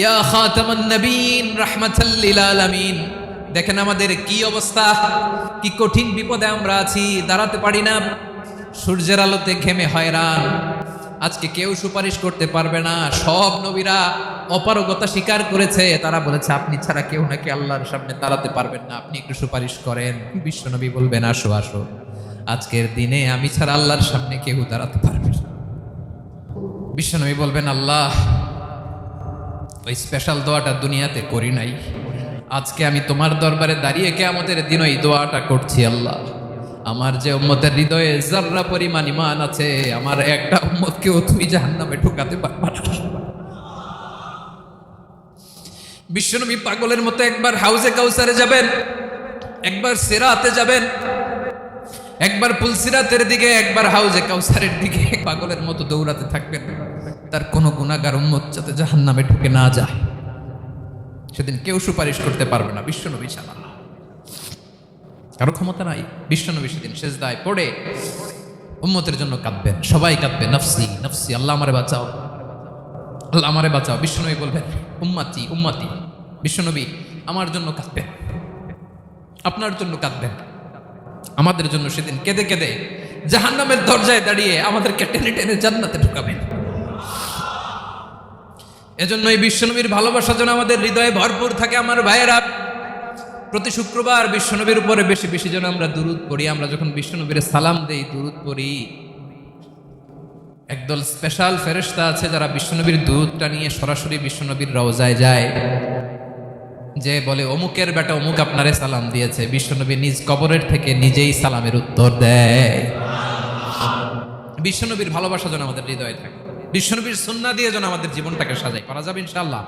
ইয়া খাতামান নবীন রাহমাতাল লিল আলামিন। দেখেন আমাদের কি অবস্থা, কি কঠিন বিপদে আমরা আছি, দাঁড়াতে পারি না, সূর্যের আলোতে ঘেমে হয়রান। আজকে কেউ সুপারিশ করতে পারবে না। সব নবীরা অপারগতা স্বীকার করেছে, তারা বলেছে আপনি ছাড়া কেউ নাকি আল্লাহর সামনে দাঁড়াতে পারবেন না, আপনি একটু সুপারিশ করেন। বিশ্বনবী বলবেন আসো আসো, আজকের দিনে আমি ছাড়া আল্লাহর সামনে কেউ দাঁড়াতে পারবে না। বিশ্বনবী বলবেন আল্লাহ, ওই স্পেশাল দোয়াটা দুনিয়াতে করি নাই, আজকে আমি তোমার দরবারে দাঁড়িয়ে কিয়ামতের দিন ওই দোয়াটা করছি। আল্লাহ, আমার যে উম্মতের হৃদয়ে যাররা পরিমাণ ঈমান আছে, আমার একটা উম্মতকেও তুমি জাহান্নামে ঢোকাতে পারবা না। বিশ্বনবী পাগলের মতো একবার হাউজে কাউসারে যাবেন, একবার সিরাতে যাবেন, একবার পুলসিরাতের দিকে, একবার হাউজে কাউসারের দিকে পাগলের মতো দৌড়াতে থাকবেন। তার কোনো গুনাহগার উম্মত যাতে জাহান্নামে ঢুকে না যায়। সেদিন কেউ সুপারিশ করতে পারবে না বিশ্বনবী ছাড়া, কারো ক্ষমতা নাই। বিশ্বনবী সেদিন সেজদায় পড়ে উম্মতের জন্য কাঁদবেন, সবাই কাঁদবে, নফসি নফসি, আল্লাহ আমারে বাঁচাও, আল্লাহ আমারে বাঁচাও। বিশ্বনবী বলবেন উম্মতি উম্মতি। বিশ্বনবী আমার জন্য কাঁদবেন, আপনার জন্য কাঁদবেন, আমাদের জন্য সেদিন কেঁদে কেঁদে জাহান্নামের দরজায় দাঁড়িয়ে আমাদেরকে টেনে টেনে জান্নাতে ঢুকাবেন। এজন্য এই বিশ্বনবীর ভালোবাসা যেন আমাদের হৃদয়ে ভরপুর থাকে। আমার ভাইয়েরা, প্রতি শুক্রবার বিশ্বনবীর উপরে বেশি বেশি যেন আমরা দুরূদ পড়ি। আমরা যখন বিশ্বনবীর সালাম দেই, দুরূদ পড়ি, একদল স্পেশাল ফেরেশতা আছে যারা বিশ্বনবীর দুরূদটা নিয়ে সরাসরি বিশ্বনবীর রওজায় যায়, যে বলে অমুকের বেটা অমুক আপনারে সালাম দিয়েছে। বিশ্বনবী নিজ কবরের থেকে নিজেই সালামের উত্তর দেয়। বিশ্বনবীর ভালোবাসা যেন আমাদের হৃদয়ে থাকে, বিশ্বনবীর সুন্নাহ দিয়ে যেন আমাদের জীবনটাকে সাজাই। পারা যাবে ইনশাআল্লাহ।